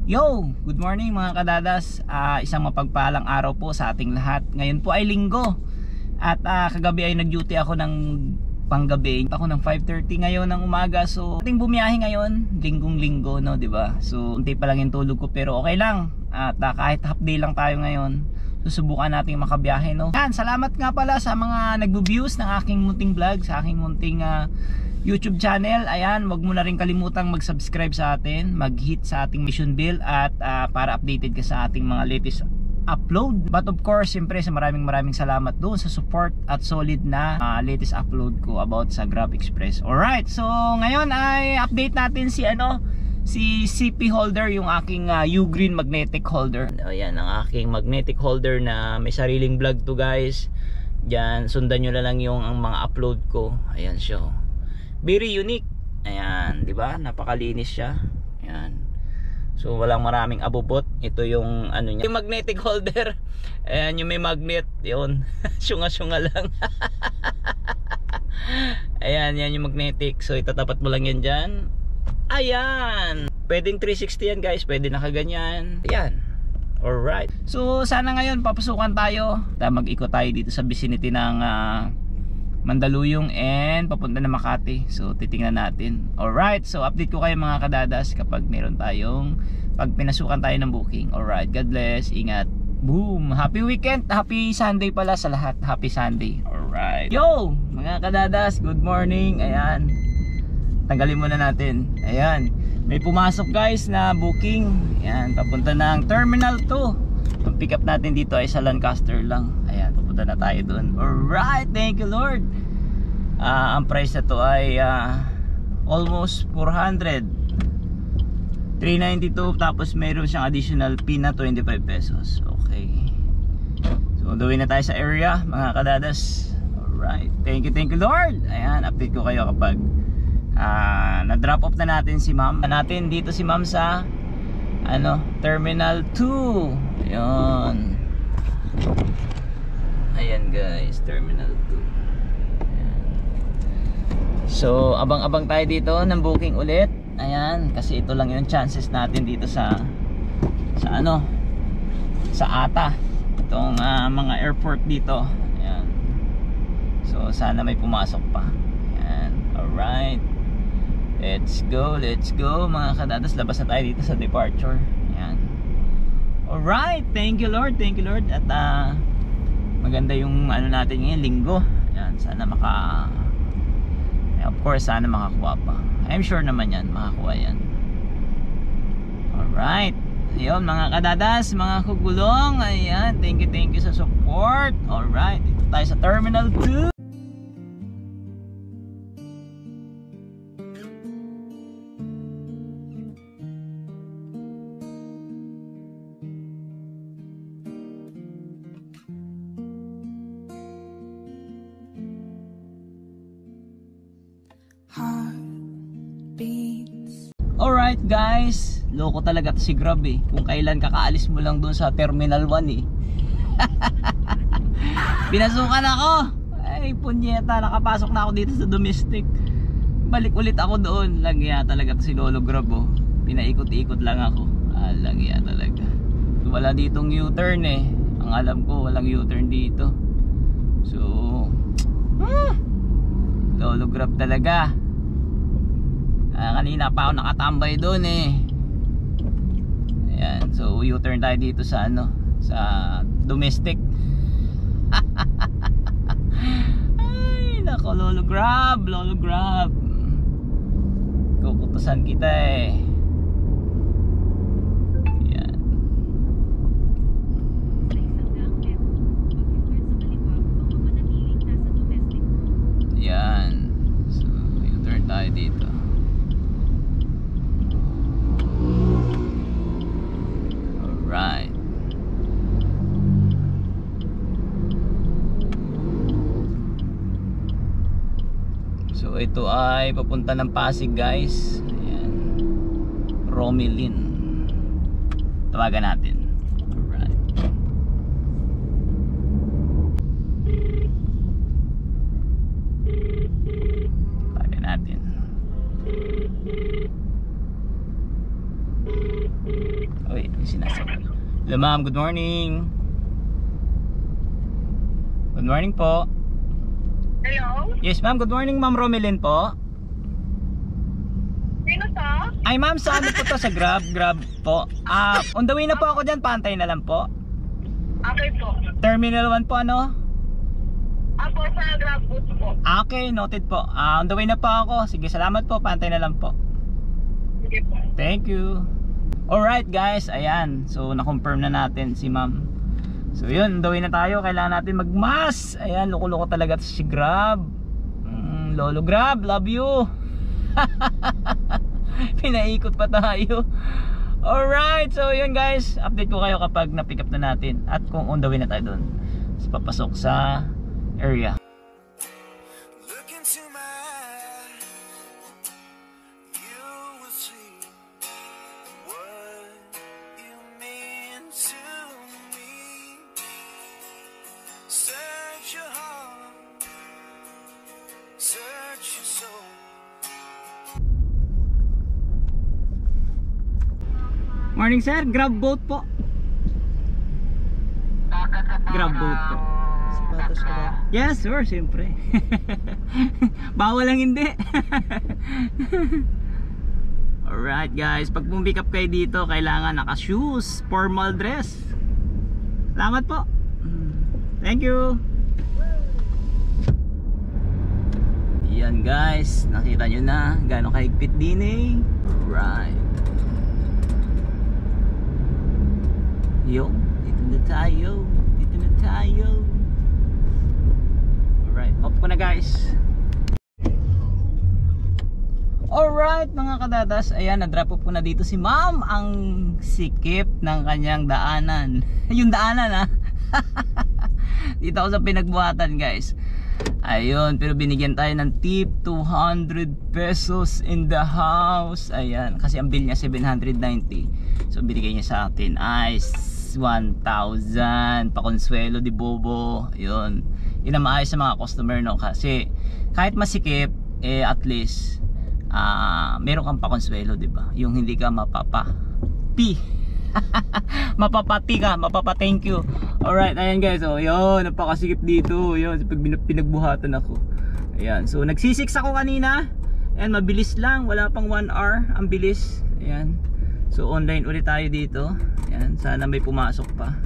Yo! Good morning mga kadadas. Isang mapagpalang araw po sa ating lahat. Ngayon po ay linggo. At kagabi ay nag-duty ako ng panggabi. Ako ng 5:30 ngayon ng umaga. So, ating bumiyahe ngayon, linggong-linggo, no, 'di ba? So, unti pa lang yung tulog ko pero okay lang. At kahit half day lang tayo ngayon, susubukan nating makabiyahe, no. Yan, salamat nga pala sa mga nagbo-views ng aking munting vlog, sa aking munting YouTube channel. Ayan, wag mo na rin kalimutang mag-subscribe sa atin, mag-hit sa ating mission bell at para updated ka sa ating mga latest upload. But of course, siyempre sa maraming salamat doon sa support at solid na latest upload ko about sa Grab Express. Alright, so ngayon ay update natin si CP holder, yung aking U-Green magnetic holder. Ayan ang aking magnetic holder na may sariling vlog to, guys. Diyan, sundan nyo na lang yung ang mga upload ko. Ayan siya. Very unique. Ayan, di ba? Napakalinis siya. Ayan. So walang maraming abubot. Ito yung ano niya. Yung magnetic holder. Ayan, yung may magnet, 'yon. Syunga-syunga lang. Ayan, yan yung magnetic. So itatapat mo lang yan diyan. Ayan. Pwedeng 360 yan, guys. Pwede nakaganyan. Ayan. Alright. So sana ngayon papasukan tayo. Mag-ikot tayo dito sa vicinity ng Mandaluyong and papunta na Makati. So titingnan natin. Alright, so update ko kayo mga kadadas kapag meron tayong, pag pinasukan tayo ng booking. Alright, God bless, ingat. Boom, happy weekend, happy Sunday pala sa lahat. Happy Sunday. Alright, yo mga kadadas, good morning. Ayan, tanggalin muna natin. Ayan, may pumasok guys na booking. Ayan, papunta ng Terminal 2. Ang pick up natin dito ay sa Lancaster lang. Ayan, papunta na tayo doon. Alright, thank you Lord. Ang price na to ay almost 400, 392, tapos meron siyang additional fee na 25 pesos. Okay, so gawin na tayo sa area mga kadadas. Alright, thank you Lord. Ayan, update ko kayo kapag na-drop off na natin si ma'am. Natin dito si ma'am sa Terminal 2. Ayun. Ayan guys, Terminal 2. Ayan. So abang-abang tayo dito ng booking ulit. Ayan, kasi ito lang yung chances natin dito sa ATA. Itong mga airport dito. Ayan. So sana may pumasok pa. Ayan. Alright, let's go mga kadadas. Labas na tayo dito sa departure. Ayan. Alright, thank you Lord. At maganda yung natin ngayon, linggo. Ayan, sana of course sana makakuha pa. I'm sure naman yan, makakuha yan. Alright, ayun mga kadadas, mga kugulong. Ayan, thank you sa support. Alright, dito tayo sa Terminal 2. Alright guys, loko talaga to si Grab eh. Kung kailan kakaalis mo lang dun sa Terminal 1 eh. Pinasukan ako. Ay punyeta, nakapasok na ako dito sa domestic. Balik ulit ako doon. Lagya talaga to si Lolo Grab oh. Pinaikot-ikot lang ako. Lagya talaga. Wala ditong U-turn eh. Ang alam ko walang U-turn dito. So Lolo Grab talaga. Kanina pa ako nakatambay doon eh. Ayan, so U-turn tayo dito sa sa domestic. Ay nako, Lolo Grab. Kukutusan kita eh. Ayan. Ayan, so U-turn tayo dito. Right. So ito ay papunta ng Pasig guys. Ayan. Romilin. Tawagan natin. Alright. Tawagan natin. sinasabi. Hello ma'am, good morning. Good morning po. Hello? Yes ma'am, good morning ma'am Romelyn po. Sino to? Ay ma'am, sa ano po to? Sa Grab po. On the way na po ako dyan, pantay na lang po. Okay po. Terminal 1 po ano? Ako sa Grab booth po. Okay, noted po. On the way na po ako. Sige, salamat po, pantay na lang po. Sige po. Thank you. Alright guys, ayan. So na-confirm na natin si ma'am. So yun, on the way na tayo. Kailangan natin magmas. Ayan, loko-loko talaga si Grab. Lolo Grab, love you. Pinaikot pa tayo. Alright, so yun guys, update ko kayo kapag na-pick up na natin. At kung on the way na tayo dun, so, papasok sa area. Morning sir, Grab boat po. Grab boat po. Sapatos ka ba? Yes sir, siyempre. Bawal lang hindi. Alright guys, pag pick up kayo dito, kailangan naka-shoes, formal dress. Salamat po. Thank you. Yan guys, nakita nyo na gaano kahigpit din eh. Alright. Yo, dito na tayo. Dito na tayo. Alright, off ko na guys. Alright mga kadadas, ayan, na-drop off ko na dito si ma'am. Ang sikip ng kanyang daanan. Yung daanan ha. Dito ako sa pinagbuhatan guys. Ayun, pero binigyan tayo ng tip, 200 pesos in the house. Ayan, kasi ang bill niya 790. So binigay niya sa atin ay 1,000 pakonsuelo di bobo. Yun, yun ang maayos sa mga customer no. Kasi kahit masikip, eh at least meron kang pakonsuelo, diba? Yung hindi ka mapapapi. Mapapati ka, mapapa-thank you. Alright, ayan guys, oh, yun, napakasikip dito. Yun, pag pinagbuhatan ako. Ayan, so nagsisix ako kanina. Ayan, mabilis lang, wala pang 1 hour. Ang bilis, ayan. So online ulit tayo dito. Ayan, sana may pumasok pa.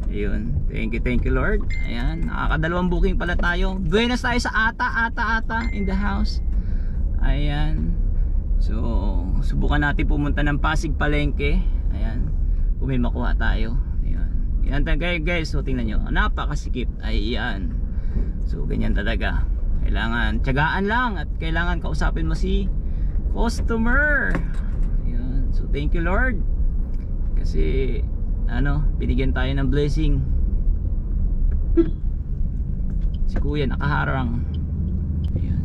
Ayun, thank you Lord. Ayan, nakakadalawang booking pala tayo. Buenas tayo sa ata in the house. Ayan. So subukan natin pumunta ng Pasig Palengke. Ayan, kung may makuha tayo. Ayan, yan talaga guys. So tingnan nyo, napakasikip. Ayan, so ganyan talaga. Kailangan tiyagaan lang at kailangan kausapin mo si customer. Ayan, so thank you Lord. Kasi ano, binigyan tayo ng blessing. Si kuya nakaharang. Ayan.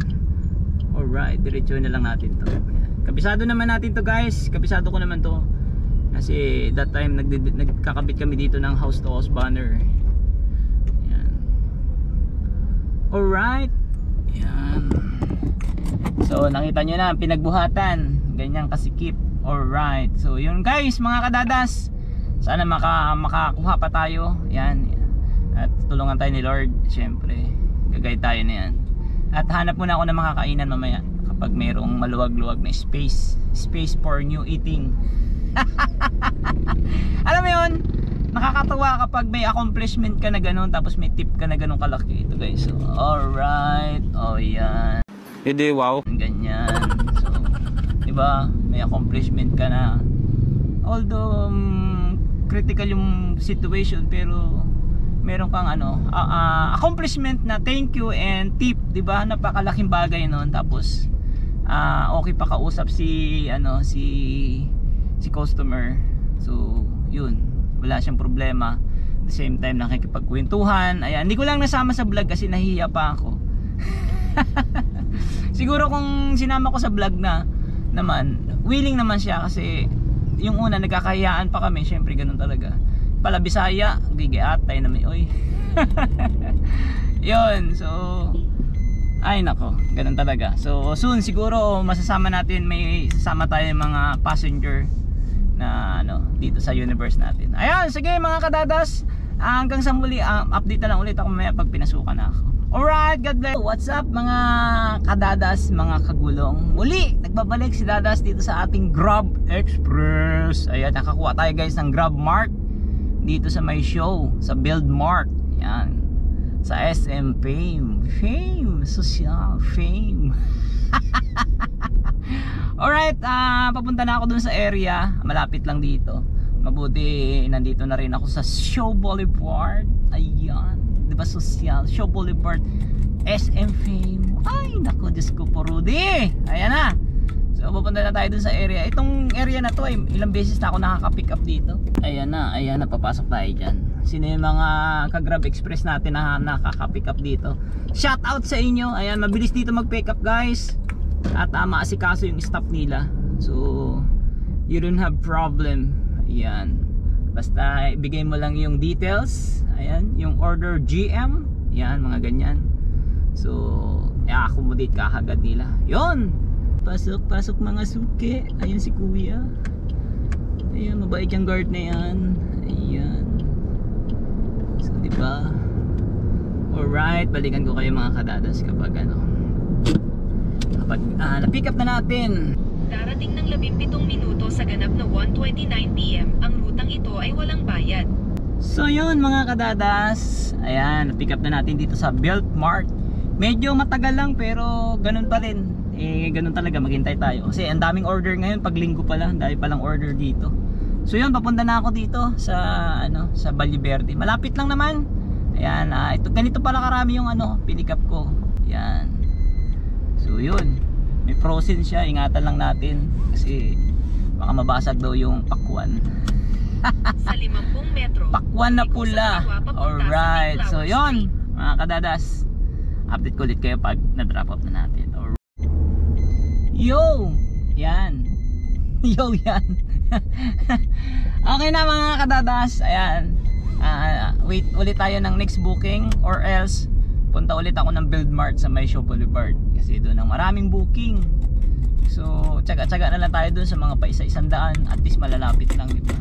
Alright, diretso na lang natin to. Ayan. Kabisado naman natin to guys. Kabisado ko naman to. Kasi that time nagkakabit kami dito ng house to house banner. Ayan. Alright. Ayan. So nakita nyo na pinagbuhatan. Ganyan kasikip. Alright. So yun guys mga kadadas. Sana makakuha pa tayo. Ayan. At tulungan tayo ni Lord. Siyempre gagay tayo na yan. At hanap muna ako ng makakainan mamaya kapag mayroong maluwag-luwag na space for new eating. Alam mo yun, nakakatawa kapag may accomplishment ka na ganun, tapos may tip ka na ganun kalaki. Ito guys, so alright. Oh yan, Hindi, wow. ganyan. So diba, may accomplishment ka na. Although critical yung situation, pero meron kang ano, accomplishment na thank you and tip, 'di ba? Napakalaking bagay noon. Tapos okay pa kausap si customer. So, yun. Wala siyang problema. At the same time nakikipagkwentuhan. Ayan, hindi ko lang nasama sa vlog kasi nahihiya pa ako. Siguro kung sinama ko sa vlog na naman, willing naman siya kasi yung una nagkakahiyaan pa kami, syempre ganun talaga. Pala Bisaya, gigiatay na may oy. Yun, so ay nako, ganun talaga. So soon siguro masasama natin, may sasama tayo mga passenger na dito sa universe natin. Ayun, sige mga kadadas, hanggang sa muli, update na lang ulit ako mamaya pag pinasukan na ako. Alright, God bless. What's up mga kadadas, mga kagulong? Muli, nagbabalik si Dadas dito sa ating Grab Express. Ayan, nakakuha tayo guys ng Grab Mart dito sa may show, sa Build Mart. Ayan, sa SM Fame, social fame. Alright, papunta na ako dun sa area, malapit lang dito. Mabuti nandito na rin ako sa Show Boulevard. Ayan, diba social, Show Boulevard, SM Fame. Ay nako, Diyos ko po Rudy. Ayan na. So pupunta na tayo dun sa area. Itong area na to ay ilang beses na ako nakaka-pick up dito. Ayan na, papasok tayo dyan. Sino yung mga ka-Grab Express natin na nakaka-pick up dito? Shout out sa inyo. Ayan, mabilis dito mag-pick up guys. At maasikaso yung stop nila. So you don't have problem. Ayan, basta ibigay mo lang yung details. Ayan, yung order GM. Ayan, mga ganyan. So i-accommodate ka agad nila. Yun, pasok mga suki. Ayan si kuya. Ayan, mabait yung guard na yan. Ayan, so diba. Alright, balikan ko kayo mga kadadas kapag kapag na-pick up na natin. Darating ng 17 minuto sa ganap na 1:29 PM. Ang rutang ito ay walang bayad. So yun mga kadadas, ayan, na-pick up na natin dito sa Build Mart. Medyo matagal lang pero ganun pa rin. Ganun talaga, maghintay tayo. Kasi ang daming order ngayon, pag linggo pala, dahil palang order dito. So yun, papunta na ako dito sa sa Valle Verde. Malapit lang naman. Ayan, ganito pala karami yung pinick up ko. Ayan. So yun, may frozen siya, ingatan lang natin kasi baka mabasag daw yung pakwan. Sa 50 metro, pakwan na pula. Alright, so yun mga kadadas, update ko ulit kayo pag na-drop off na natin. Alright. Yo, yan. Yo, yan. Okay na mga kadadas. Ayan, wait ulit tayo ng next booking or else punta ulit ako ng Build Mart sa may Show Boulevard kasi doon ang maraming booking. So tsaga-tsaga na lang tayo doon sa mga pa isa-isang daan, at least malalapit lang, diba?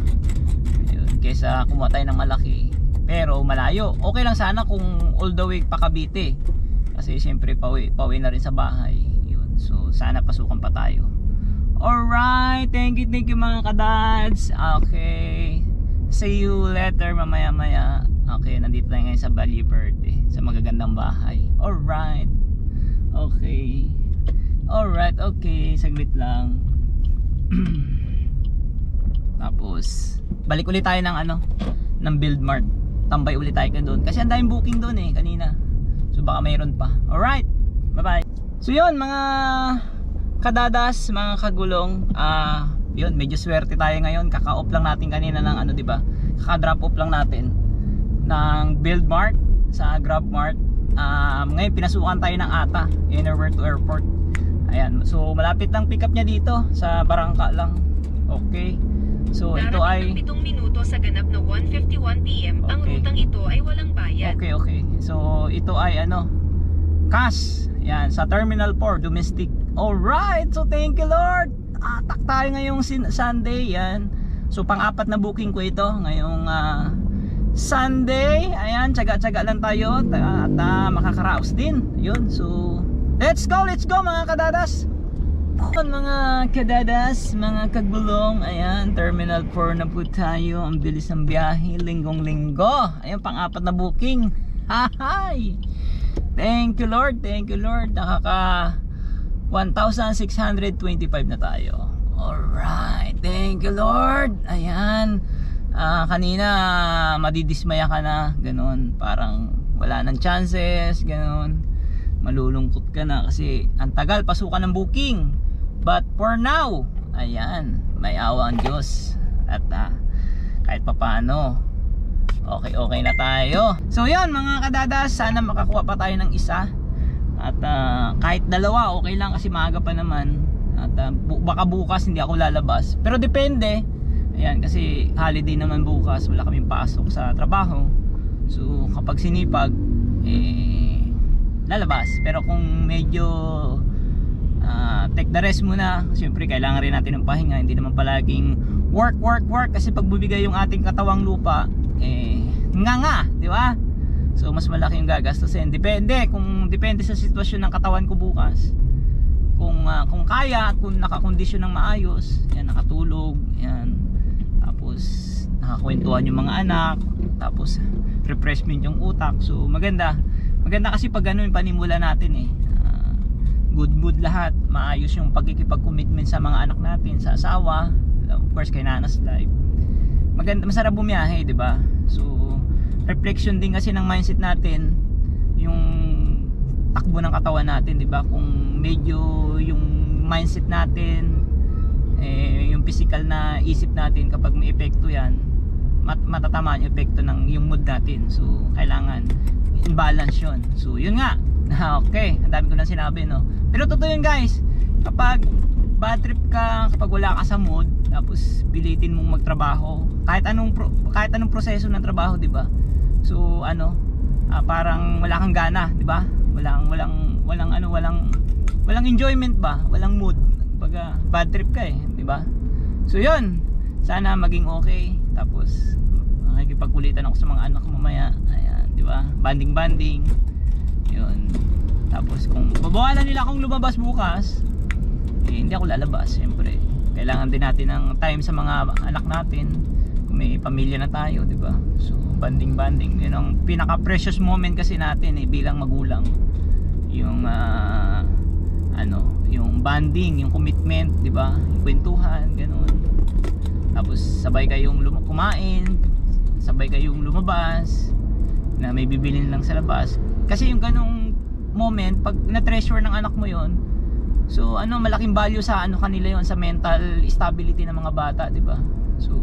Ayun, kesa kumuha tayo ng malaki pero malayo. Okay lang sana kung all the way pa Cavite kasi syempre pauwi na rin sa bahay. Yun, so sana pasukan pa tayo. Alright, thank you mga kadads. Okay, see you later mamaya. Okay, nandito tayo ngayon sa Valle Verde, sa magagandang bahay. Alright. Okay. Alright, okay. Saglit lang. Tapos balik ulit tayo ng Build Mart. Tambay ulit tayo doon kasi ang daming booking doon kanina. So baka mayroon pa. Alright, bye-bye. So yun mga kadadas, mga kagulong, yun, medyo swerte tayo ngayon. Kaka-off lang natin kanina ng diba? Kaka-drop off lang natin ng Build Mart sa Grab Mart. Ngayon pinasukan tayo ng ATA, Innerwear to Airport. Ayan, so malapit lang pick up niya dito sa Barangka lang. Okay, so ito ay 7 minuto sa ganap na 1:51 PM. Ang Okay. rutang ito ay walang bayad. Okay, so ito ay cash. Yan, sa Terminal 4 domestic. Alright, so thank you Lord. Atak tayo ngayong Sunday. Yan, so pang-apat na booking ko ito ngayong Sunday. Ayan, tsaga-tsaga lang tayo at makakaraos din. Yun, so let's go mga kadadas. Mga kadadas, mga kagulong. Ayan, Terminal 4 na po tayo. Ang bilis ng biyahe, linggong-linggo. Ayan, pang-apat na booking. Hi! Thank you Lord, nakaka 1,625 na tayo. Alright, thank you Lord. Ayan, kanina madidismaya ka na, ganun, parang wala nang chances, ganun, malulungkot ka na kasi ang tagal pasukan ng booking. But for now, ayan, may awa ang Diyos at kahit papaano okay na tayo. So yun mga kadadas, sana makakuha pa tayo ng isa at kahit dalawa okay lang kasi maaga pa naman at baka bukas hindi ako lalabas pero depende. Ayan, kasi holiday naman bukas, wala kaming pasok sa trabaho. So kapag sinipag lalabas, pero kung medyo take the rest muna. Siyempre kailangan rin natin ng pahinga, hindi naman palaging work kasi pag bubigay yung ating katawang lupa nga, di ba? So mas malaki yung gagastusin. Depende sa sitwasyon ng katawan ko bukas. Kung kaya at kung nakakondisyon ng maayos, yan, nakatulog, yan. Tapos nakakwentuhan yung mga anak, tapos refreshment yung utak. So maganda kasi pag ano yung panimula natin good mood lahat, maayos yung pagkikipag-commitment sa mga anak natin, sa asawa, of course kay Nana's life. Maganda, masarap bumiyahe, di ba? So reflection din kasi ng mindset natin yung takbo ng katawan natin, di ba? Kung medyo yung mindset natin yung physical na isip natin, kapag may epekto yan, matatamaan yung epekto ng yung mood natin. So kailangan imbalance yun. So yun nga. Okay, ang dami ko na sinabi, no? Pero totoo yun, guys. Kapag bad trip ka, kapag wala ka sa mood, tapos pilitin mong magtrabaho, kahit anong proseso ng trabaho, di ba? So parang wala kang gana, di ba? Walang enjoyment ba? Walang mood. Kapag bad trip ka di ba? So yun, sana maging okay. Tapos makikipagkulitan ako sa mga anak ko mamaya. Ayan, di ba? Banding. Yun. Tapos kung babawalan nila akong lumabas bukas, hindi ako lalabas, siyempre. Kailangan din natin ng time sa mga anak natin. Kung may pamilya na tayo, di ba? So banding. Yun ang pinaka precious moment kasi natin bilang magulang. Yung yung banding, yung commitment, di ba? Yung kwentuhan, ganun. Tapos sabay kayong kumain, sabay kayong lumabas, na may bibilin lang sa labas. Kasi yung ganung moment, pag na-treasure ng anak mo yon, so malaking value sa kanila yon, sa mental stability ng mga bata, di ba? So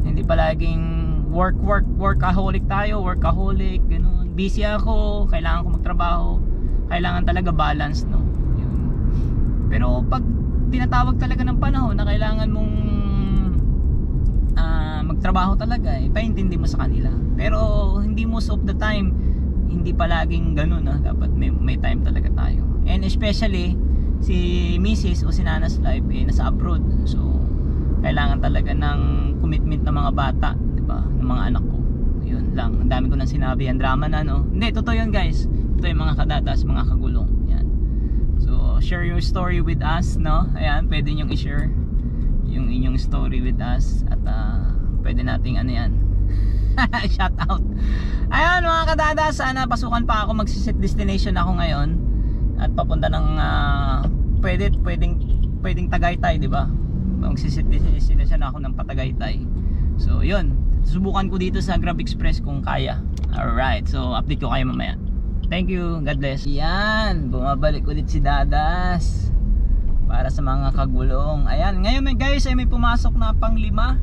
hindi palaging workaholic tayo, ganun. Busy ako, kailangan ko magtrabaho, kailangan talaga balance, no? Yun. Pero pag tinatawag talaga ng panahon na kailangan mong magtrabaho talaga, paintindi mo sa kanila. Pero hindi most of the time, hindi palaging ganun, dapat may time talaga tayo. And especially si Mrs. o si Nana's life nasa abroad. So kailangan talaga ng commitment ng mga bata, di ba? Ng mga anak ko. Yun lang. Ang dami ko nang sinabi, ang drama na, no? Hindi, totoo yun, guys. Totoo yung mga kadadas, mga kagulong. Yan. So share your story with us, no? Ayan, pwede nyong i-share yung inyong story with us. At pwede nating shout out. Ayun mga kadada, sana pasukan pa ako, magsiset destination ako ngayon at papunta ng pwedeng Tagaytay, di ba? Magsiset destination ako ng Patagaytay. So yun, subukan ko dito sa Grab Express kung kaya. Alright, so update ko kayo mamaya. Thank you, God bless. Yan, bumabalik ulit si Dadas para sa mga kagulong. Ayan, ngayon guys ay may pumasok na panglima.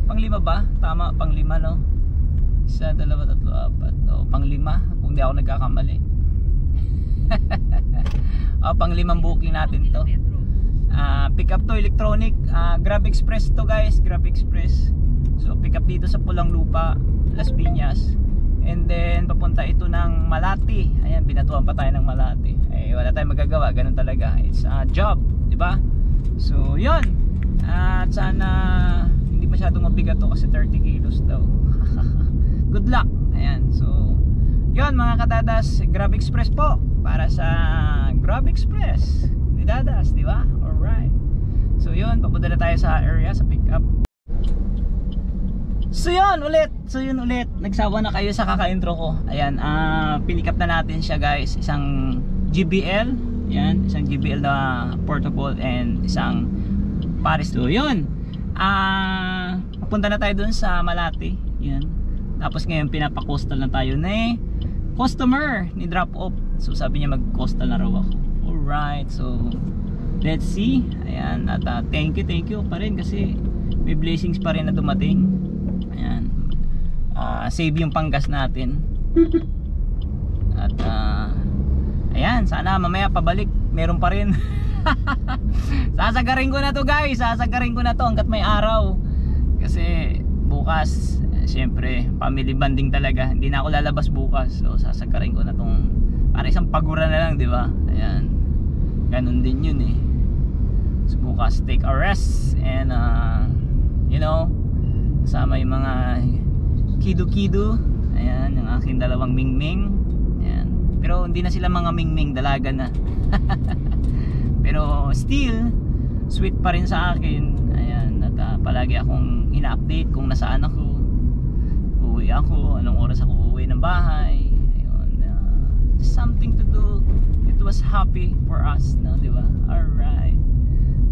Panglima ba? Tama, panglima, no? 1, 2, 3, 4. Panglima, kung di ako nagkakamali. Panglimang booking natin to. Pick up to electronic. Grab Express to, guys. Grab Express. So pick up dito sa Pulang Lupa, Las Piñas. And then papunta ito ng Malati. Ayan, binatuan pa tayo ng Malati. Wala tayong magagawa, ganun talaga. It's a job, di ba? So yun. At sana hindi masyadong mabigat to kasi 30 kilos daw. Good luck. Ayan, so yun mga kadadas, Grab Express po para sa Grab Express ni Dadas, di ba? Alright. So yun, papunta na tayo sa area, sa pick up. So yun ulit, nagsawa na kayo sa kaka-intro ko. Ayan, pinick up na natin siya, guys. Isang GBL, yan, isang GBL na portable and isang Paris. So yun, papunta na tayo dun sa Malati. Yan. Tapos ngayon pinapa-coastal na tayo ni customer ni drop off. So sabi niya mag-coastal na raw ako. Alright, so let's see. Ayan, at thank you pa rin kasi may blessings pa rin na dumating. Ayan, save yung panggas natin. At ayan, sana mamaya pabalik meron pa rin. Sasagarin ko na to, guys. Sasagarin ko na to hanggat may araw. Kasi bukas, syempre family bonding talaga. Hindi na ako lalabas bukas. So sasagarin ko na tong para isang pagura na lang, di ba? Ayan. ganun din yun eh. So bukas take a rest and you know, kasama yung mga kido-kido. Ayan, yung aking dalawang mingming. Ayan. Pero hindi na sila mga mingming, dalaga na. Pero still sweet pa rin sa akin. Ayan, at palagi akong ina-update kung nasaan ako. Uuwi ako, anong oras ako uuwi ng bahay. Ayun, just something to do. It was happy for us, no, di ba? Alright.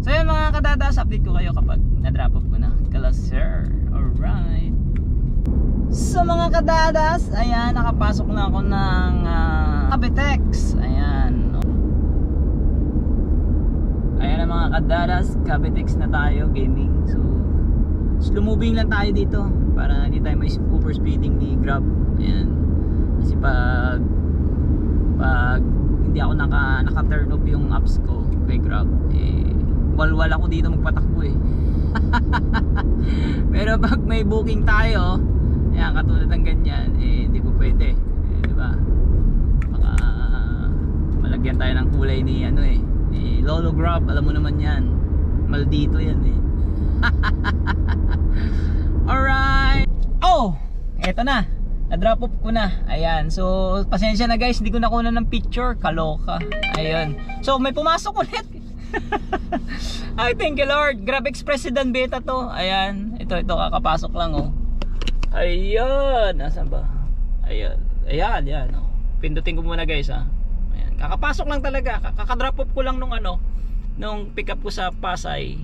So yun mga kadadas, update ko kayo kapag na-drop off ko na. Kala sir. Alright. So mga kadadas, ayan, nakapasok na ako ng Cavitex. Ayan. Ayan na mga kadadas, Cavitex na tayo, gaming. So slow moving lang tayo dito para hindi tayo may over speeding ni Grab. Ayan. Kasi pag hindi ako naka turn off yung apps ko kay Grab, walwal ako dito magpatakbo eh. Pero pag may booking tayo, ayan, katulad ng ganyan, hindi po pwede, di ba? Baka malagyan tayo ng kulay ni ni Lolo Grab, alam mo naman yan, maldito yan eh. Alright. Oh, eto na, na-drop off ko na. Ayan, so pasensya na guys, hindi ko nakuha ng picture, kaloka. Ayun, so may pumasok ulit. Ay, thank you Lord. Grab Express Sedan Beta to. Ayan, ito kakapasok lang oh. Ayan, nasaan ba? Ayan, yan oh. Pindutin ko muna guys ha. Ayan, kakapasok lang talaga. Kakadrop off ko lang nung pick up ko sa Pasay.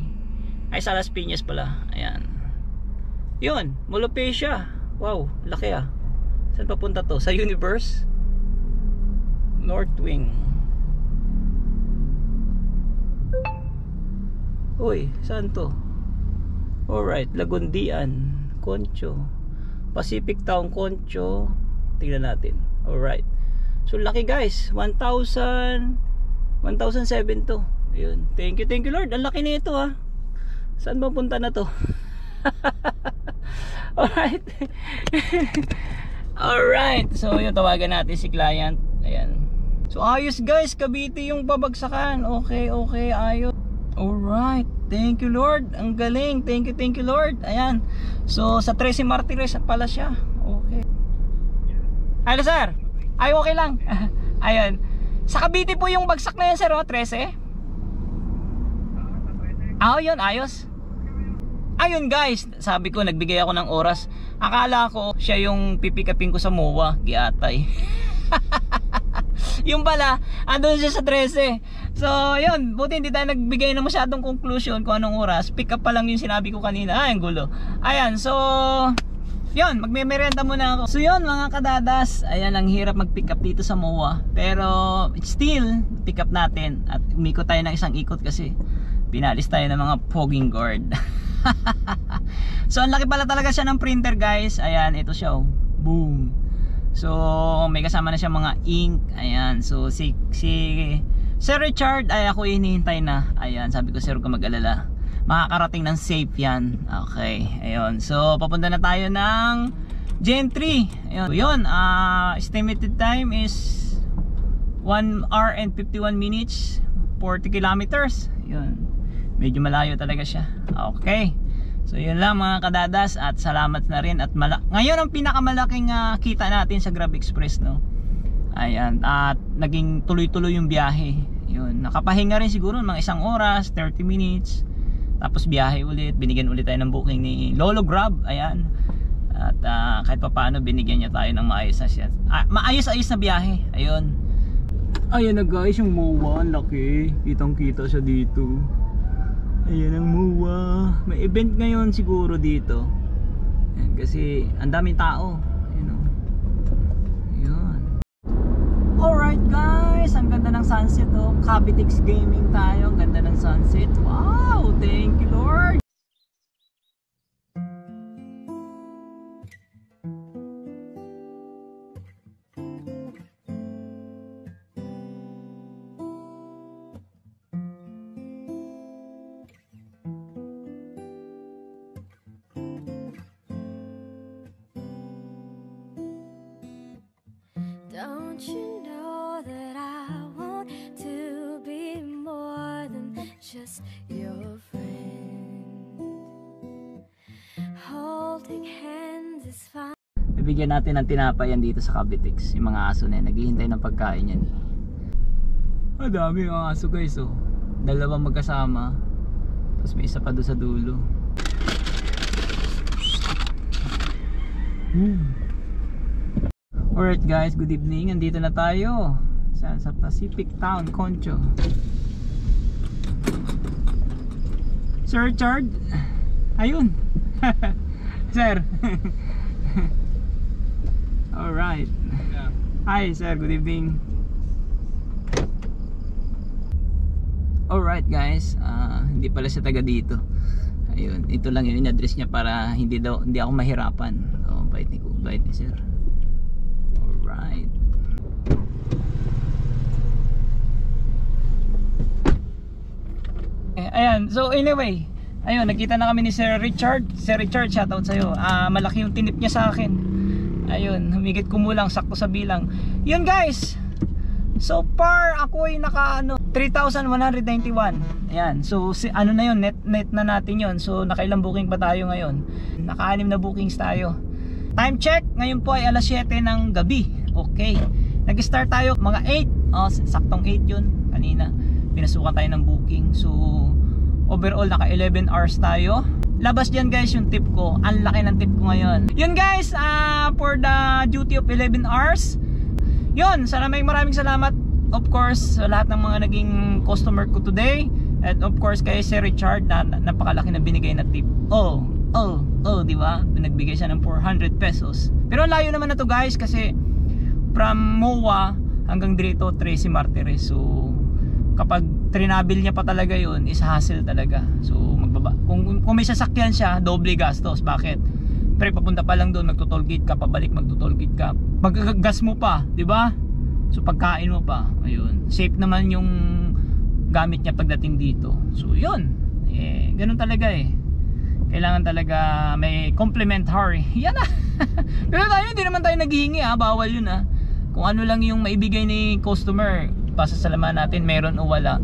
Ay, sa Las Piñas pala. Ayan. Yun, Molopecia. Wow, laki ah. Saan papunta to? Sa Universe? North Wing. Uy, saan to? Alright, Lagundian, Concho, Pacific Town, Concho. Tingnan natin. Alright. So laki guys, 1,007 to. Ayun. Thank you Lord. Ang laki nito ah. Saan ba punta na to? Alright. Alright. So yung tawagan natin si client. Ayan. So ayos guys, Cavite yung babagsakan. Okay, ayos. Alright, thank you Lord. Ang galing, thank you Lord. Ayan, so sa 13 Martires pala siya. Okay. Hello sir. Ay, okay lang. Ayun, sa Cavite po yung bagsak na yan sir, 13. Yun, ayos. Ayun guys, sabi ko nagbigay ako ng oras. Akala ko siya yung pipikapin ko sa MOA, giatay. Yung pala, andun siya sa 13. So yun, buti hindi tayo nagbigay ng masyadong conclusion kung anong oras. Pick up pa lang yung sinabi ko kanina. Ang gulo. Ayan, so yun, magme-merienda muna ako. So yun mga kadadas, ayan, ang hirap mag-pick up dito sa MOA. Pero still, pick up natin. At umikot tayo ng isang ikot kasi pinalis tayo ng mga fogging guard. So ang laki pala talaga siya ng printer guys. Ayan, ito siya oh. Boom. So may kasama na siya mga ink. Ayan, so si Sir Richard ay ako hinihintay na. Ayan, sabi ko sir, huwag ka mag-alala, makakarating ng safe yan. Okay, ayun. So papunta na tayo ng Gen 3. Ayun, yun, estimated time is 1 hour and 51 minutes, 40 kilometers. Yun, medyo malayo talaga siya. Okay, so yun lang mga kadadas. At salamat na rin. At ngayon ang pinakamalaking kita natin sa Grab Express, no? Ayan, at naging tuloy-tuloy yung biyahe. Yun, nakapahinga rin siguro mga 1 oras, 30 minutes. Tapos biyahe ulit, binigyan ulit tayo ng booking ni Lolo Grab. Ayan. At kahit pa paano binigyan niya tayo ng maayos-ayos na biyahe. Ayun. Ayan na guys, yung MOA, ang laki. Kitang-kita siya dito. Ayan ang MOA. May event ngayon siguro dito. Ayan, kasi ang daming tao. Alright guys, ang ganda ng sunset oh. Cavitex Gaming tayo, ang ganda ng sunset. Wow, thank you Lord. Don't you know that I want to be more just your friend. Holding hands is fine. Bibigyan natin ng tinapay yan dito sa Cavitex. Yung mga aso na yan, naghihintay ng pagkain yan. Dami yung aso guys oh. Dalawang magkasama. Tapos may isa pa doon sa dulo. Alright guys, good evening. Andito na tayo sa Pacific Town, Concho. Sir Richard. Ayun. Sir. Alright. Hi sir, good evening. Alright guys, hindi pala siya taga dito. Ayun, ito lang yung in-address niya para hindi ako mahirapan. Oh, bait ni sir. Alright. Ayan, so anyway, ayun, nakita na kami ni Sir Richard. Sir Richard, shoutout sa'yo. Malaki yung tinip niya sa akin. Ayun, humigit kumulang, sakto sa bilang. Yun guys, so far ako ay naka 3,191. Ayan, so ano na yun, net na natin yun. So nakailang booking pa tayo ngayon? Naka-6 na bookings tayo. Time check, ngayon po ay alas 7 ng gabi. Okay, nag-start tayo mga 8. Saktong 8 yun, kanina pinasukan tayo ng booking. So overall naka 11 hours tayo. Labas dyan guys yung tip ko. Ang laki ng tip ko ngayon. Yun guys, for the duty of 11 hours. Yun, sana maraming salamat of course sa lahat ng mga naging customer ko today. And of course kay Sir Richard na napakalaki na binigay na tip. Di ba? Nagbigay siya ng 400 pesos. Pero ang layo naman na to guys kasi from MOA hanggang dito Tracy Martires. So kapag trinabil niya pa talaga yun, is hassle talaga. So magbaba. Kung may sasakyan siya, doble gastos. Bakit? Pre, papunta pa lang doon, magto-toll gate ka, pabalik magto-toll gate ka. Paggas mo pa, 'di ba? So pagkain mo pa. Ayun. Safe naman yung gamit niya pagdating dito. So 'yun. Ganun talaga eh. Kailangan talaga may complimentary. Yan na. Pero tayo hindi naman tayo naghihingi bawal 'yun Kung ano lang yung maibigay ni customer, pasasalamahan natin, meron o wala,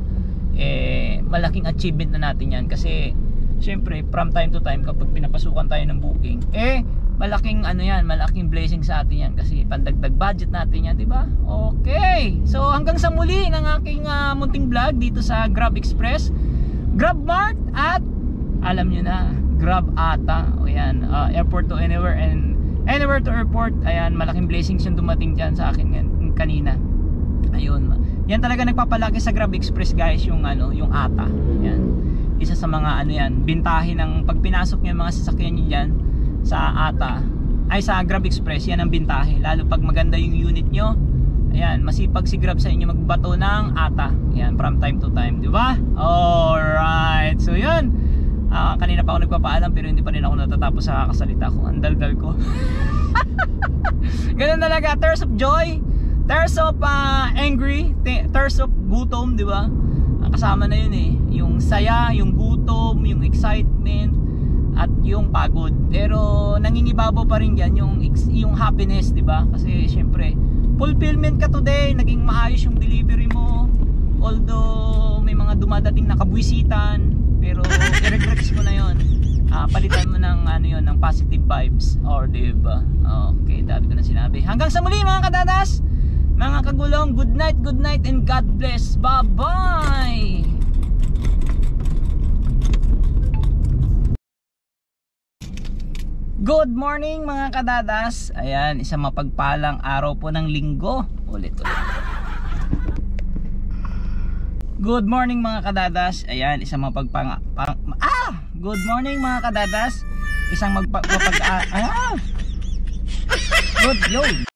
malaking achievement na natin yan. Kasi syempre from time to time kapag pinapasukan tayo ng booking, malaking malaking blessing sa atin yan kasi pandagdag budget natin yan, di ba? Okay, so hanggang sa muli ng aking munting vlog dito sa Grab Express, Grab Mart, at alam nyo na, Grab Ata. O yan, airport to anywhere and anywhere to airport. Ayan, malaking blessings yung dumating dyan sa akin kanina. Ayun, yan talaga nagpapalaki sa Grab Express guys, yung yung Ata. Yan, isa sa mga yan, bintahe ng pag pinasok niyo yung mga sasakyan niyo diyan sa Ata, ay sa Grab Express, yan ang bintahe. Lalo pag maganda yung unit nyo, ayan, masipag si Grab sa inyo magbato ng Ata. Yan, from time to time, di ba? Alright, so yun. Kanina pa ako nagpapaalam pero hindi pa rin ako natatapos sa kasalita ko. Ang daldal ko. Ganun talaga, tears of joy, tears of angry, tears of gutom, di ba? Kasama na yun yung saya, yung gutom, yung excitement, at yung pagod. Pero nangingibabaw pa rin yan yung happiness, di ba? Kasi syempre fulfillment ka today, naging maayos yung delivery mo, although may mga dumadating na kabwisitan, pero i-regrets mo na yon. Palitan mo ng ng positive vibes, or diba? Okay, dami ko na sinabi. Hanggang sa muli mga kadadas, mga kagulong, good night and God bless. Bye bye. Good morning mga kadadas. Ayan, isang mapagpalang araw po ng linggo. Ulit. Good morning mga kadadas. Ayan, isang good morning mga kadadas. Isang good